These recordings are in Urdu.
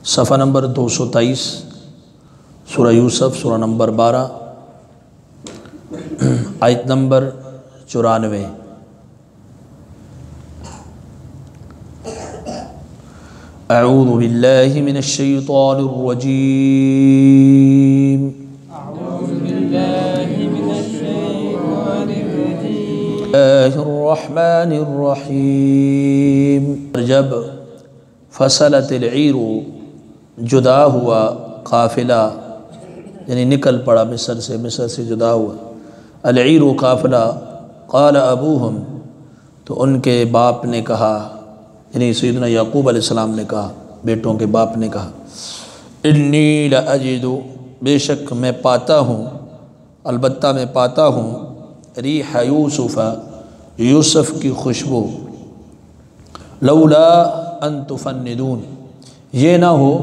صفحہ نمبر 223 سورہ یوسف سورہ نمبر 12 آیت نمبر 94۔ اعوذ باللہ من الشیطان الرجیم اللہ الرحمن الرحیم۔ جب فصلت العیر جدا ہوا قافلہ، یعنی نکل پڑا مصر سے جدا ہوا العیر قافلہ، قال ابوہم، تو ان کے باپ نے کہا، یعنی سیدنا یعقوب علیہ السلام نے کہا، بیٹوں کے باپ نے کہا، انی لاجد، بے شک میں پاتا ہوں، البتہ میں پاتا ہوں، ریح یوسف، یوسف کی خوشبو، لولا ان تفندون، یہ نہ ہو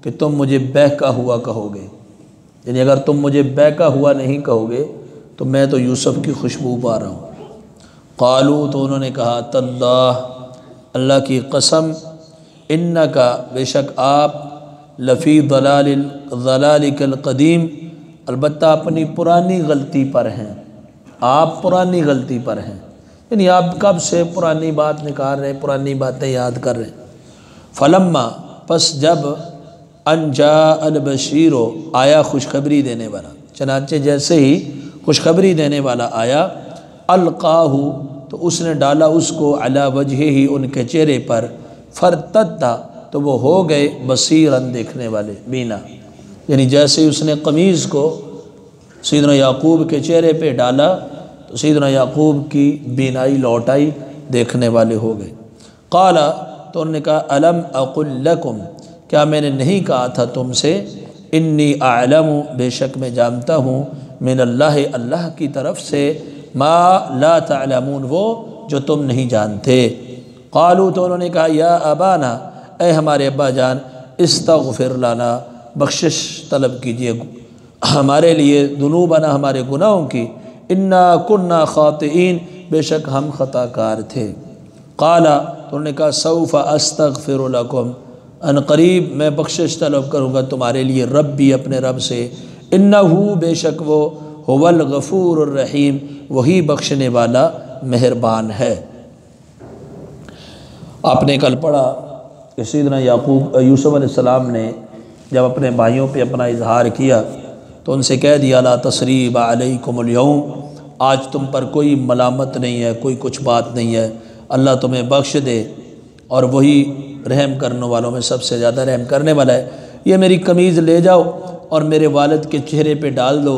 کہ تم مجھے بہکا ہوا کہو گے، یعنی اگر تم مجھے بہکا ہوا نہیں کہو گے تو میں تو یوسف کی خوشبو پا رہا ہوں۔ قالو، تو انہوں نے کہا، تاللہ، اللہ کی قسم، انکا، بے شک آپ، لفی ضلالک القدیم، البتہ اپنی پرانی غلطی پر ہیں، آپ پرانی غلطی پر ہیں، یعنی آپ کب سے پرانی بات نکال رہے ہیں، پرانی باتیں یاد کر رہے ہیں۔ فلما، پس جب، ان جاء البشیر، آیا خوشخبری دینے والا، چنانچہ جیسے ہی خوشخبری دینے والا آیا، القاہ، تو اس نے ڈالا اس کو، علی وجہہ ہی، ان کے چہرے پر، فرتد، تو وہ ہو گئے، بصیراً، دیکھنے والے، بینا، یعنی جیسے ہی اس نے قمیض کو سیدنا یعقوب کے چہرے پہ ڈالا تو سیدنا یعقوب کی بینائی لوٹ آئی، دیکھنے والے ہو گئے۔ قال، تو انہوں نے کہا، الم اقل لکم، کیا میں نے نہیں کہا تھا تم سے، انی اعلم، بے شک میں جانتا ہوں، من اللہ، اللہ کی طرف سے، ما لا تعلمون، وہ جو تم نہیں جانتے۔ قالو، تو انہوں نے کہا، یا ابانا، اے ہمارے ابا جان، استغفر لنا، بخشش طلب کیجئے ہمارے لیے، ذنوبنا، ہمارے گناہوں کی، انا کنا خاطئین، بے شک ہم خطا کار تھے۔ قال، تو انہوں نے کہا، سوف استغفر لکم، ان قریب میں بخشش طلب کروں گا تمہارے لیے، ربی، اپنے رب سے، انہو، بے شک وہ، هو الغفور الرحیم، وہی بخشنے والا مہربان ہے۔ آپ نے کل پڑھا کہ سیدنا یوسف علیہ السلام نے جب اپنے بھائیوں پہ اپنا اظہار کیا تو ان سے کہہ دیا، لا تثریب علیکم اليوم، آج تم پر کوئی ملامت نہیں ہے، کوئی کچھ بات نہیں ہے، اللہ تمہیں بخش دے، اور وہی رحم کرنے والوں میں سب سے زیادہ رحم کرنے والا ہے۔ یہ میری قمیض لے جاؤ اور میرے والد کے چہرے پہ ڈال دو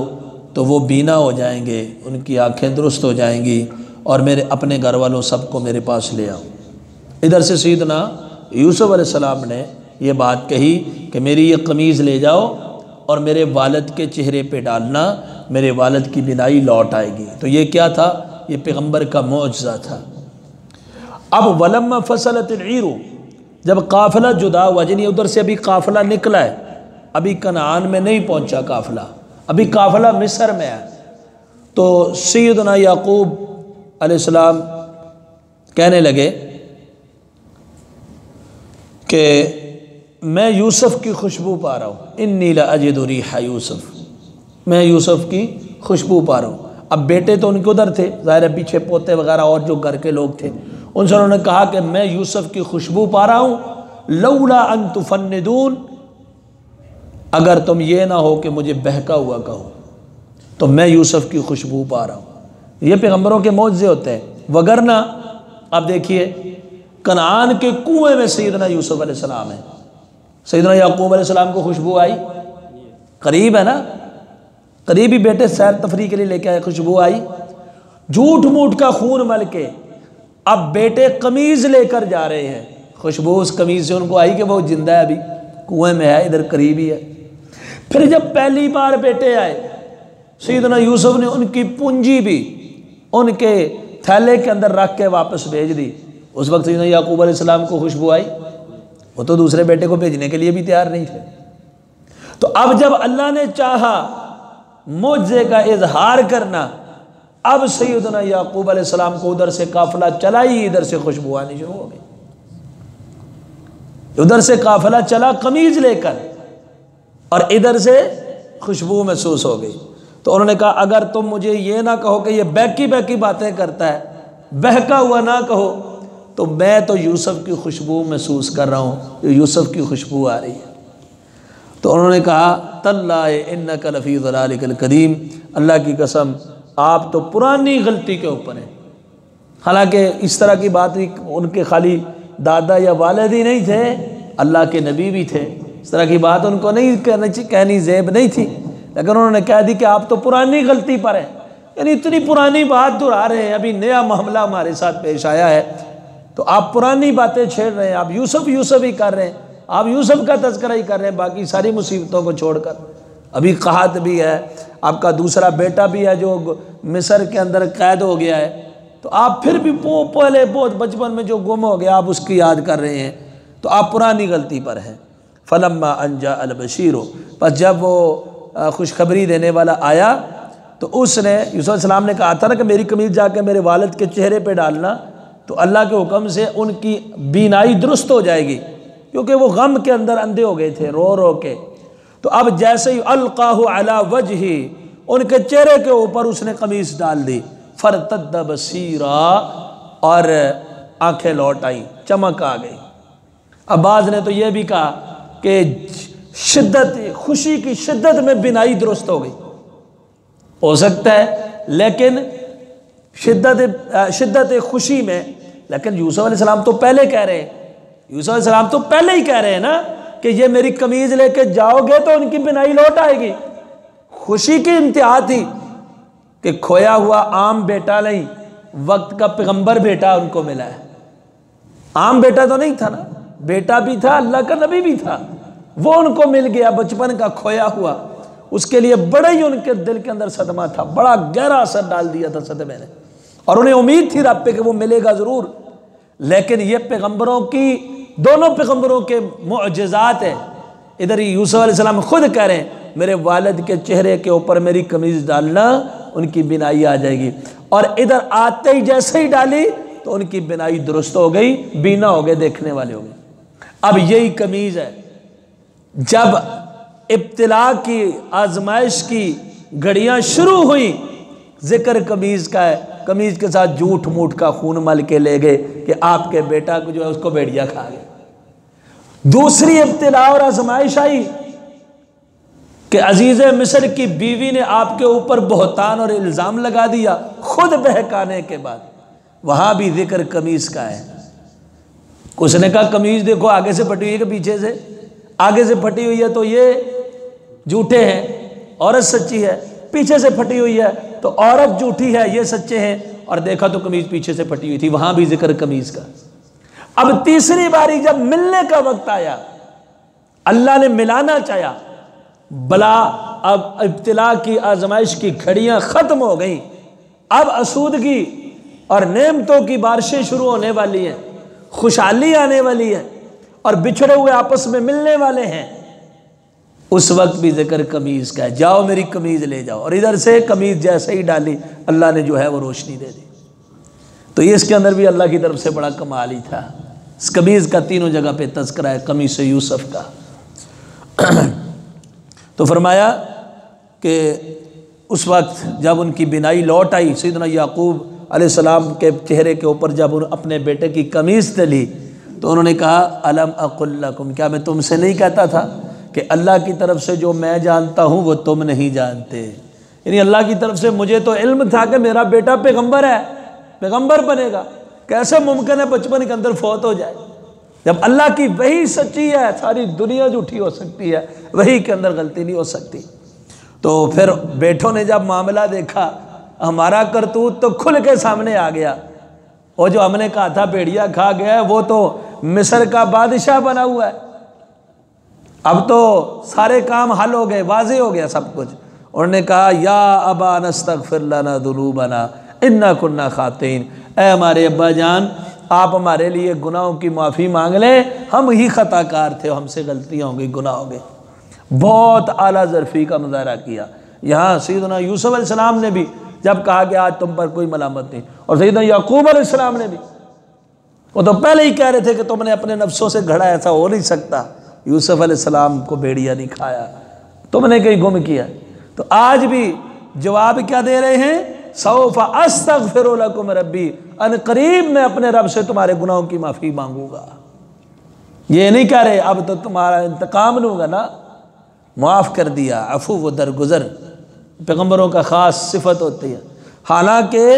تو وہ بینا ہو جائیں گے، ان کی آنکھیں درست ہو جائیں گی، اور میرے اپنے گھر والوں سب کو میرے پاس لے آؤ۔ ادھر سے سیدنا یوسف علیہ السلام نے یہ بات کہی کہ میری یہ قمیض لے جاؤ اور میرے والد کے چہرے پہ ڈالنا، میرے والد کی بینائی لوٹ آئے گی۔ تو یہ کیا تھا؟ یہ پیغمبر کا معجزہ تھا۔ اب ولما فصلت العیر، جب قافلہ جدا ہوا، یعنی ادھر سے ابھی قافلہ نکلا ہے، ابھی کنعان میں نہیں پہنچا قافلہ، ابھی قافلہ مصر میں ہے، تو سیدنا یعقوب علیہ السلام کہنے لگے کہ میں یوسف کی خوشبو پا رہا ہوں، انی لاجد ریح یوسف، میں یوسف کی خوشبو پا رہا ہوں۔ اب بیٹے تو ان کے ادھر تھے، ظاہر ہے پیچھے پوتے وغیرہ اور جو گھر کے لوگ تھے، ان سے انہوں نے کہا کہ میں یوسف کی خوشبو پا رہا ہوں، لولا ان تفندون، اگر تم یہ نہ ہو کہ مجھے بہکا ہوا کہو تو میں یوسف کی خوشبو پا رہا ہوں۔ یہ پیغمبروں کے معجزے ہوتے ہیں، وگرنہ اب دیکھیے کنعان کے کنویں میں سیدنا یوسف علیہ السلام ہے، سیدنا یعقوب علیہ السلام کو خوشبو آئی، قریب ہے نا، قریب ہی بیٹے سیر تفریح کے لیے لے کے آئے، خوشبو آئی، جھوٹ موٹ کا خون مل کے اب بیٹے قمیض لے کر جا رہے ہیں، خوشبو اس قمیض سے ان کو آئی کہ وہ زندہ ہے، ابھی کنویں میں ہے، ادھر قریب ہی ہے۔ پھر جب پہلی بار بیٹے آئے، سیدنا یوسف نے ان کی پونجی بھی ان کے تھیلے کے اندر رکھ کے واپس بھیج دی، اس وقت سیدنا یعقوب علیہ السلام کو خوشبو آئی، وہ تو دوسرے بیٹے کو بھیجنے کے لیے بھی تیار نہیں تھے۔ تو اب جب اللہ نے چاہا معجزے کا اظہار کرنا، اب سیدنا یعقوب علیہ السلام کو ادھر سے قافلہ چلا ہی ادھر سے خوشبو آنی شروع ہو گئی۔ ادھر سے قافلہ چلا قمیض لے کر اور ادھر سے خوشبو محسوس ہو گئی. تو انہوں نے کہا اگر تم مجھے یہ نہ کہو کہ یہ بہکی بہکی باتیں کرتا ہے، بہکا ہوا نہ کہو، تو میں تو یوسف کی خوشبو محسوس کر رہا ہوں، یوسف کی خوشبو آ رہی ہے. تو انہوں نے کہا تاللہ انک لفی ضلالک القدیم، اللہ کی قسم آپ تو پرانی غلطی کے اوپر ہیں. حالانکہ اس طرح کی بات ان کے خالی دادا یا والد ہی نہیں تھے، اللہ کے نبی بھی تھے. اس طرح کی بات ان کو نہیں کہنی زیب نہیں تھی، لیکن انہوں نے کہہ دی کہ آپ تو پرانی غلطی پر ہیں. یعنی اتنی پرانی بات دہرا رہے ہیں، ابھی نیا معاملہ ہمارے ساتھ پیش آیا ہے تو آپ پرانی باتیں چھیڑ رہے ہیں، آپ یوسف ہی کر رہے ہیں، آپ یوسف کا تذکرہ ہی کر رہے ہیں باقی ساری مصیبتوں کو چھوڑ کر. ابھی قحط بھی ہے، آپ کا دوسرا بیٹا بھی ہے جو مصر کے اندر قید ہو گیا ہے، تو آپ پھر بھی پہلے بہت بچپن میں جو گم ہو گیا آپ اس کی یاد کر رہے ہیں، تو آپ پرانی غلطی پر ہیں. فلما ان جاء البشیر، پس جب وہ خوشخبری دینے والا آیا تو اس نے یوسف علیہ السلام نے کہا تھا نا کہ میری قمیض جا کے میرے والد کے چہرے پہ ڈالنا، تو اللہ کے حکم سے ان کی بینائی درست ہو جائے گی، کیونکہ وہ غم کے اندر اندھے ہو گئے تھے رو رو کے. تو اب جیسے ہی القاہ علی وجہہ، ان کے چہرے کے اوپر اس نے قمیص ڈال دی، فرتد بصیرا، اور آنکھیں لوٹ آئیں، چمک آ گئی. اب بعض نے تو یہ بھی کہا کہ شدت خوشی کی شدت میں بینائی درست ہو گئی، ہو سکتا ہے، لیکن شدت خوشی میں، لیکن یوسف علیہ السلام تو پہلے کہہ رہے ہیں، یوسف علیہ السلام تو پہلے ہی کہہ رہے ہیں نا کہ یہ میری قمیض لے کے جاؤ گے تو ان کی بینائی لوٹ آئے گی. خوشی کی انتہا تھی کہ کھویا ہوا عام بیٹا نہیں، وقت کا پیغمبر بیٹا ان کو ملا ہے. عام بیٹا تو نہیں تھا نا، بیٹا بھی تھا، اللہ کا نبی بھی تھا، وہ ان کو مل گیا بچپن کا کھویا ہوا. اس کے لیے بڑا ہی ان کے دل کے اندر صدمہ تھا، بڑا گہرا اثر ڈال دیا تھا صدمے نے، اور انہیں امید تھی رب پہ کہ وہ ملے گا ضرور. لیکن یہ پیغمبروں کی، دونوں پیغمبروں کے معجزات ہیں. ادھر یوسف علیہ السلام خود کہہ رہے ہیں میرے والد کے چہرے کے اوپر میری قمیض ڈالنا، ان کی بینائی آ جائے گی، اور ادھر آتے ہی جیسے ہی ڈالی تو ان کی بینائی درست ہو گئی، بینا ہو گئے، دیکھنے والے ہو گئے. اب یہی قمیض ہے، جب ابتلا کی آزمائش کی گھڑیاں شروع ہوئی، ذکر قمیض کا ہے، قمیض کے ساتھ جھوٹ موٹ کا خون مل کے لے گئے کہ آپ کے بیٹا کو جو ہے اس کو بھیڑیا کھا گیا. دوسری ابتلا اور آزمائش آئی کہ عزیز مصر کی بیوی نے آپ کے اوپر بہتان اور الزام لگا دیا خود بہکانے کے بعد. وہاں بھی ذکر قمیض کا ہے. اس نے کہا قمیض دیکھو آگے سے پھٹی ہوئی ہے کہ پیچھے سے؟ آگے سے پھٹی ہوئی ہے تو یہ جھوٹے ہیں، عورت سچی ہے. پیچھے سے پھٹی ہوئی ہے تو عورت جھوٹی ہے، یہ سچے ہیں. اور دیکھا تو قمیض پیچھے سے پھٹی ہوئی تھی، وہاں بھی ذکر قمیض کا. اب تیسری باری جب ملنے کا وقت آیا، اللہ نے ملانا چاہا، بلا اب ابتلا کی آزمائش کی گھڑیاں ختم ہو گئیں، اب اسودگی اور نعمتوں کی بارشیں شروع ہونے والی ہیں، خوشحالی آنے والی ہے، اور بچھڑے ہوئے آپس میں ملنے والے ہیں. اس وقت بھی ذکر قمیض کا ہے، جاؤ میری قمیض لے جاؤ. اور ادھر سے قمیض جیسے ہی ڈالی اللہ نے جو ہے وہ روشنی دے دی. تو یہ اس کے اندر بھی اللہ کی طرف سے بڑا کمال ہی تھا. اس قمیض کا تینوں جگہ پہ تذکرہ ہے، قمیص یوسف کا. تو فرمایا کہ اس وقت جب ان کی بینائی لوٹ آئی، سیدنا یعقوب علیہ السلام کے چہرے کے اوپر جب اپنے بیٹے کی قمیض تلی تو انہوں نے کہا الم اقل لکم، کیا میں تم سے نہیں کہتا تھا کہ اللہ کی طرف سے جو میں جانتا ہوں وہ تم نہیں جانتے. یعنی اللہ کی طرف سے مجھے تو علم تھا کہ میرا بیٹا پیغمبر ہے، پیغمبر بنے گا. کیسے ممکن ہے بچپن کے اندر فوت ہو جائے؟ جب اللہ کی وحی سچی ہے، ساری دنیا جھوٹی ہو سکتی ہے، وحی کے اندر غلطی نہیں ہو سکتی. تو پھر بیٹوں نے جب معاملہ دیکھا، ہمارا کرتوت تو کھل کے سامنے آ گیا. وہ جو ہم نے کہا تھا بھیڑیا کھا گیا ہے، وہ تو مصر کا بادشاہ بنا ہوا ہے. اب تو سارے کام حل ہو گئے، واضح ہو گیا سب کچھ. انہوں نے کہا یا ابا نستغفر لنا ذنوبنا انا کنا خاطئین، اے ہمارے ابا جان آپ ہمارے لیے گناہوں کی معافی مانگ لیں، ہم ہی خطا کار تھے، ہم سے غلطیاں ہو گئی، گناہ ہو گئے. بہت اعلیٰ ظرفی کا مظاہرہ کیا. یہاں سیدنا یوسف علیہ السلام نے بھی جب کہا کہ آج تم پر کوئی ملامت نہیں، اور سیدنا یعقوب علیہ السلام نے بھی، وہ تو پہلے ہی کہہ رہے تھے کہ تم نے اپنے نفسوں سے گھڑا، ایسا ہو نہیں سکتا، یوسف علیہ السلام کو بھیڑیا نہیں کھایا، تم نے کہیں گم کیا۔ تو آج بھی جواب کیا دے رہے ہیں؟ سوف استغفر لکم ربی، ان قریب میں اپنے رب سے تمہارے گناہوں کی معافی مانگوں گا۔ یہ نہیں کہہ رہے اب تو تمہارا انتقام لوں گا، نا، معاف کر دیا، عفو و درگزر پیغمبروں کا خاص صفت ہوتی ہے۔ حالانکہ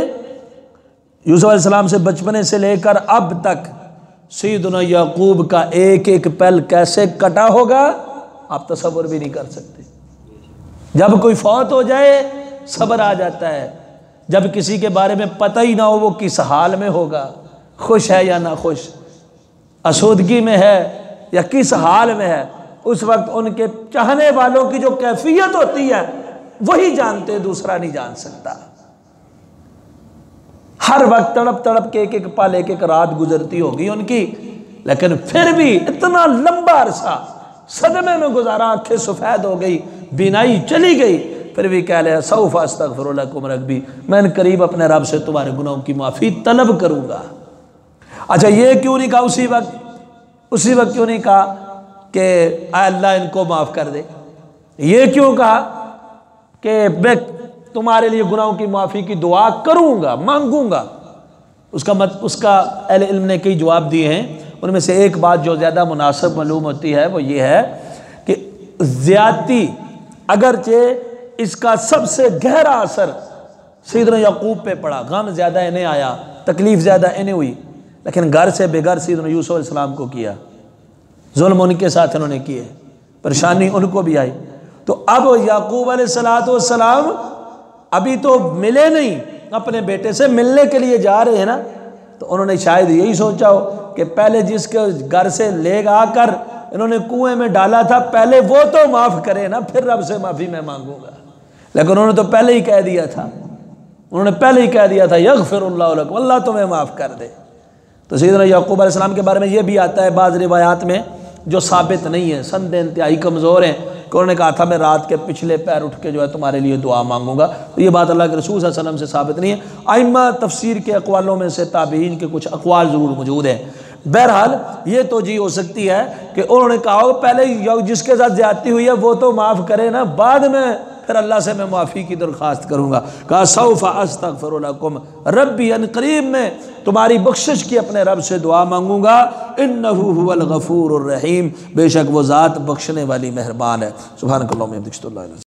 یوسف علیہ السلام سے بچپنے سے لے کر اب تک سیدنا یعقوب کا ایک ایک پل کیسے کٹا ہوگا آپ تصور بھی نہیں کر سکتے۔ جب کوئی فوت ہو جائے صبر آ جاتا ہے، جب کسی کے بارے میں پتہ ہی نہ ہو وہ کس حال میں ہوگا، خوش ہے یا نہ خوش، آسودگی میں ہے یا کس حال میں ہے، اس وقت ان کے چاہنے والوں کی جو کیفیت ہوتی ہے وہی جانتے، دوسرا نہیں جان سکتا۔ ہر وقت تڑپ تڑپ کے ایک ایک پل ایک ایک رات گزرتی ہوگی ان کی، لیکن پھر بھی اتنا لمبا عرصہ صدمے میں گزارا، آنکھیں سفید ہو گئی، بینائی چلی گئی، پھر بھی کہہ لیا سوف استغفر لکم ربی، میں ان قریب اپنے رب سے تمہارے گناہوں کی معافی طلب کروں گا۔ اچھا یہ کیوں نہیں کہا اسی وقت کیوں نہیں کہا کہ اے اللہ ان کو معاف کر دے؟ یہ کیوں کہا کہ میں تمہارے لیے گناہوں کی معافی کی دعا کروں گا، مانگوں گا؟ اس کا اہل علم نے کئی جواب دیے ہیں، ان میں سے ایک بات جو زیادہ مناسب معلوم ہوتی ہے وہ یہ ہے کہ زیادتی اگرچہ اس کا سب سے گہرا اثر سیدنا یعقوب پہ پڑا، غم زیادہ انہیں آیا، تکلیف زیادہ انہیں ہوئی، لیکن گھر سے بے گھر سیدنا یوسف علیہ السلام کو کیا، ظلم ان کے ساتھ انہوں نے کیے، پریشانی ان کو بھی آئی۔ تو اب یعقوب علیہ السلام ابھی تو ملے نہیں، اپنے بیٹے سے ملنے کے لیے جا رہے ہیں نا، تو انہوں نے شاید یہی سوچا ہو کہ پہلے جس کے گھر سے لے آ کر انہوں نے کنویں میں ڈالا تھا، پہلے وہ تو معاف کرے نا، پھر رب سے معافی میں مانگوں گا۔ لیکن انہوں نے تو پہلے ہی کہہ دیا تھا یغفر اللہ لکم، اللہ تمہیں معاف کر دے۔ تو سیدنا یعقوب علیہ السلام کے بارے میں یہ بھی آتا ہے بعض روایات میں جو ثابت نہیں ہے، سند انتہائی کمزور ہیں، کہ انہوں نے کہا تھا میں رات کے پچھلے پیر اٹھ کے جو ہے تمہارے لیے دعا مانگوں گا۔ تو یہ بات اللہ کے رسول صلی اللہ علیہ وسلم سے ثابت نہیں ہے۔ ائمہ تفسیر کے اقوالوں میں سے تابعین کے کچھ اقوال ضرور موجود ہیں۔ بہرحال یہ توجیہ ہو سکتی ہے کہ انہوں نے کہا ہو پہلے جس کے ساتھ زیادتی ہوئی ہے وہ تو معاف کرے نا، بعد میں پھر اللہ سے میں معافی کی درخواست کروں گا۔ کہا سوف استغفر لکم ربی، ان قریب میں تمہاری بخشش کی اپنے رب سے دعا مانگوں گا، انہ هو الغفور الرحیم، بے شک وہ ذات بخشنے والی مہربان ہے۔ سبحانک اللہم و بحمدک، اشہد ان لا الہ الا انت۔